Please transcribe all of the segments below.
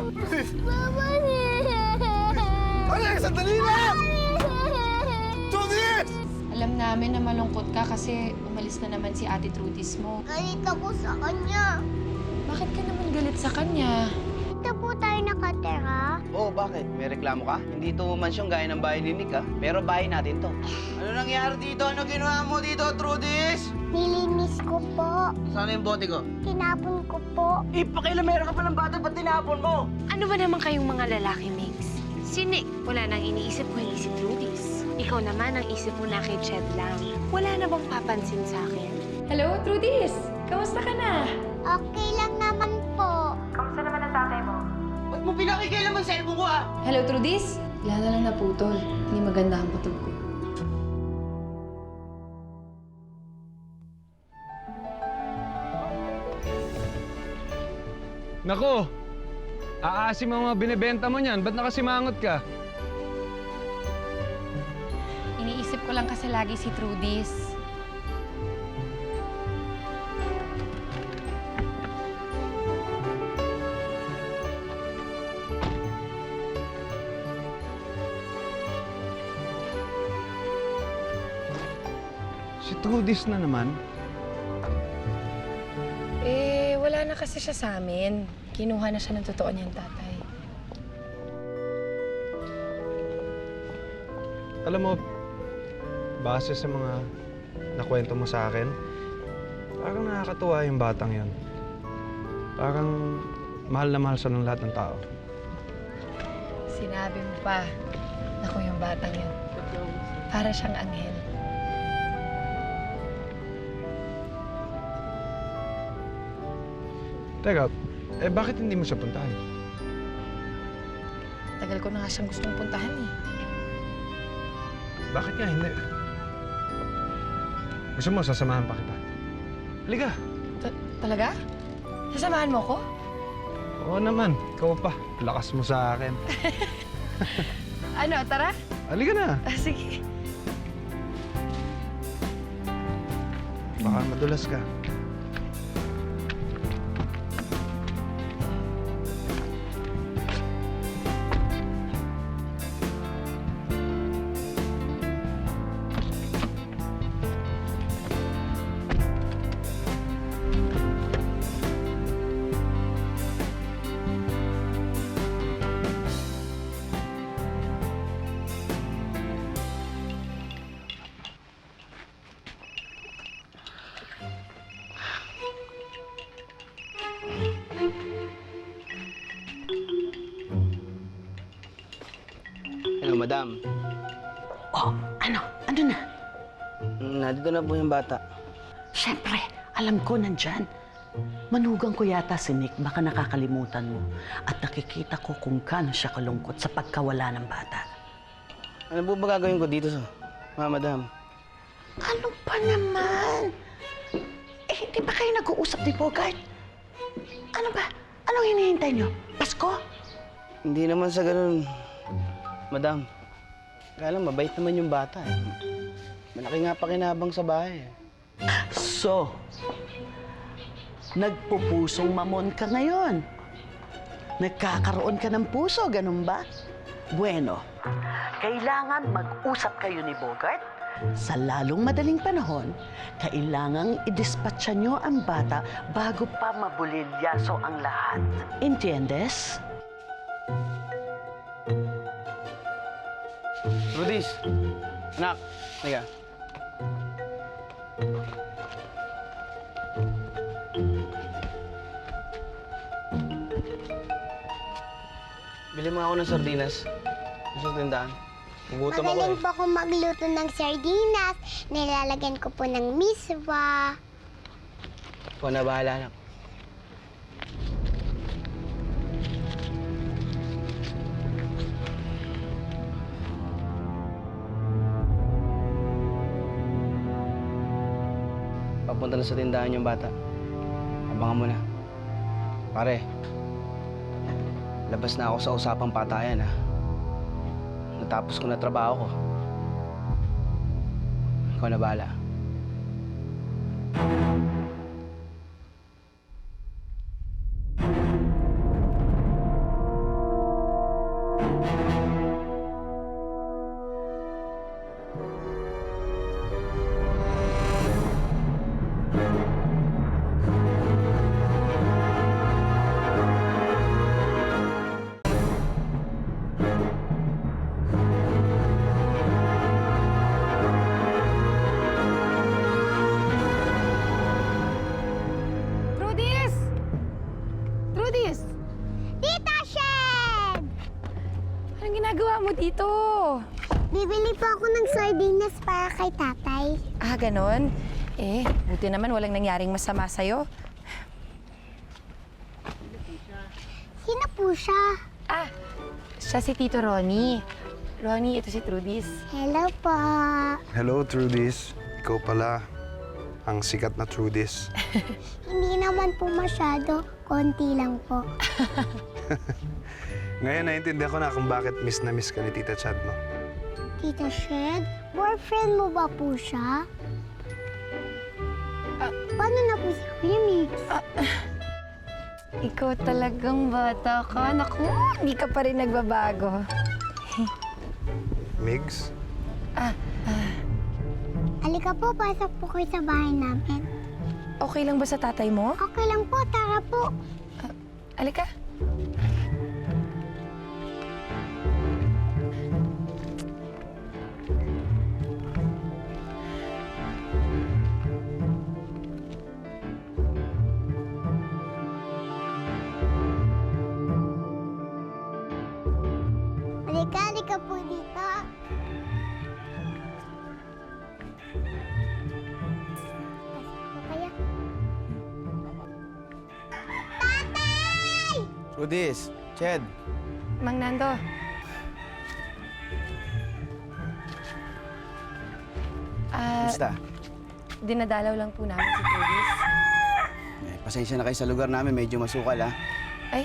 Mama! Alex, sandali lang! Trudis! Alam namin na malungkot ka kasi umalis na naman si Ate Trudis mo. Galit ako sa kanya. Bakit ka naman galit sa kanya? Dito po tayo nakatira. Oo, bakit? May reklamo ka? Hindi ito mansyon gaya ng bahay ni Nick, ha? Pero bahay natin to. Ano nangyari dito? Ano ginawa mo dito, Trudis? Nilinis ko po. Saan yung bote ko? Tinapon ko po. Ipakilamera ka pa ng bata, ba't tinapon mo? Ano ba naman kayong mga lalaki, Mix? Si Nick, wala nang iniisip ko yung si Trudis. Ikaw naman ang isip mo na kay Ched lang. Wala na bang papansin sa akin? Hello, Trudis! Kamusta ka na? Okay lang naman po. Kamusta naman ang tatay mo? Ba't mo pinakikialam ang cellphone ko, ha? Hello, Trudis? Wala na lang naputol. Hindi maganda ang patog ko. Nako! Aasim ang mga binibenta mo niyan. Ba't nakasimangot ka? Iniisip ko lang kasi lagi si Trudis. Si Trudis na naman. Wala na kasi siya sa amin. Kinuha na siya ng totoo niyang tatay. Alam mo, base sa mga nakwento mo sa akin, parang nakakatuwa yung batang yon. Parang mahal na mahal siya ng lahat ng tao. Sinabi mo pa, naku yung batang yun. Para siyang anghel. Teka, bakit hindi mo siya puntahan? Tagal ko na nga siyang gustong puntahan eh. Bakit nga hindi? Gusto mo, sasamahan pa kita. Halika! Talaga? Sasamahan mo ko? Oo naman, ikaw pa. Lakas mo sa akin. Ano, tara? Halika na! Sige. Baka madulas ka. Hello, madam. Oh, ano? Ano na? Nandito na po yung bata. Siyempre, alam ko nandyan. Manugang ko yata si Nick, baka nakakalimutan mo. At nakikita ko kung gaano siya kalungkot sa pagkawala ng bata. Ano po ba gagawin ko dito, madam? Ano pa naman? Eh, hindi ba kayo nag-uusap ni Bogart? Ano ba? Anong hinihintay niyo? Pasko? Hindi naman sa ganun, madam. Kaya lang, mabait naman yung bata, eh. Malaki nga pakinabang sa bahay, eh. So, nagpupusong mamon ka ngayon. Nagkakaroon ka ng puso, ganun ba? Bueno, kailangan mag-usap kayo ni Bogart. Sa lalong madaling panahon, kailangang idispatcha nyo ang bata bago pa mabulilyaso ang lahat. Entiendes? Trudis, anak, halika. Bili mo ako ng sardinas. Gusto sa tindahan. Nagutom ako, Magaling eh. po ako magluto ng sardinas. Nilalagyan ko po ng miswa. Ikaw na bahala, anak. Papunta na sa tindahan yung bata. Abangan mo na. Pare, labas na ako sa usapang patayan, ha? Natapos ko na trabaho ko. Ikaw na bahala. Trudis! Trudis! Tita Shed! Anong ginagawa mo dito? Bibili po ako ng sardinas para kay tatay. Ah, ganon? Eh, buti naman walang nangyaring masama sa'yo. Sino po siya? Ah, siya si Tito Ronnie. Ronnie, ito si Trudis. Hello po. Hello, Trudis. Ikaw pala ang sikat na Trudis. Hindi naman po masyado. Konti lang po. Ngayon, naiintindihan ko na kung bakit miss na miss ka ni Tita Chad, no? Tita Shed, boyfriend mo ba po siya? Paano na po si Kuya Mix? Ikaw talagang bata ka. Naku, hindi ka pa rin nagbabago. Migs? Halika po, pasok po kayo sa bahay namin. Okay lang ba sa tatay mo? Okay lang po, tara po. Alika. Halika po dito. Pasok po kayo. Tatay! Trudis, Ched, Mang Nando. kamusta? Dinadalaw lang po namin si Trudis. Pasensya na kayo sa lugar namin, medyo masukal ha. Ay,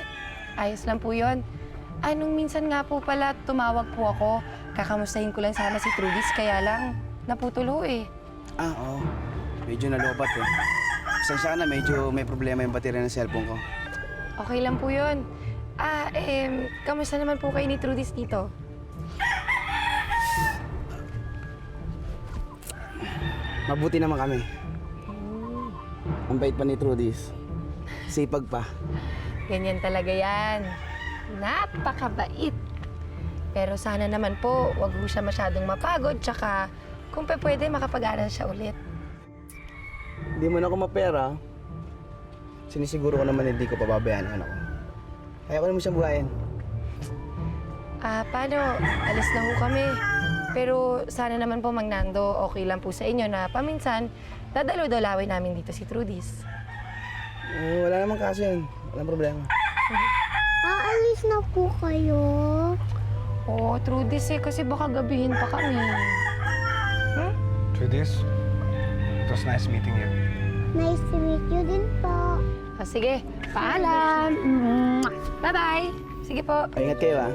ayos lang po yun. Nung minsan nga po pala, tumawag po ako. Kakamustahin ko lang sana si Trudis, kaya lang naputulo eh. Ah, oo. Medyo nalobat eh. Pasensya ka na, medyo may problema yung baterya ng cellphone ko. Okay lang po yun. Kamusta naman po kayo ni Trudis dito? Mabuti naman kami. Ang bait pa ni Trudis. Sipag pa. Ganyan talaga yan. Napakabait. Pero sana naman po, wag po siya masyadong mapagod, tsaka kung pwede, makapag-aral siya ulit. Hindi mo na ako mapera. Sinisiguro ko naman hindi ko pababayaan ang anak ko. Kaya ko naman siyang buhayin. Paano? Alis na ho kami. Pero sana naman po, Mang Nando, okay lang po sa inyo na paminsan, dadalaw-dalawin namin dito si Trudis. Wala namang kaso yun. Walang problema. Aalis na po kayo. Oo, Trudis eh, kasi baka gabihin pa kami. Trudis, it was nice meeting you. Nice to meet you din po. Sige, paalam! Bye-bye! Sige po. Ingat kayo ha.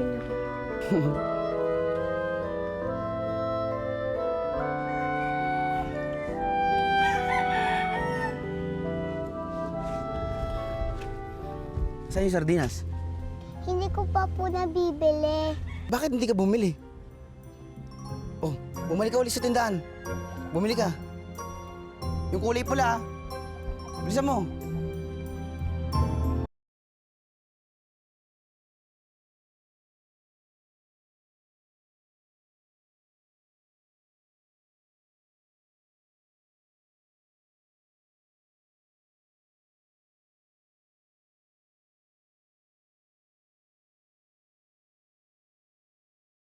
Saan yung sardinas? Hindi ko pa po nabibili. Bakit hindi ka bumili? Oh, bumalik ka ulit sa tindahan. Bumili ka. Yung kulay pula, bilisan mo.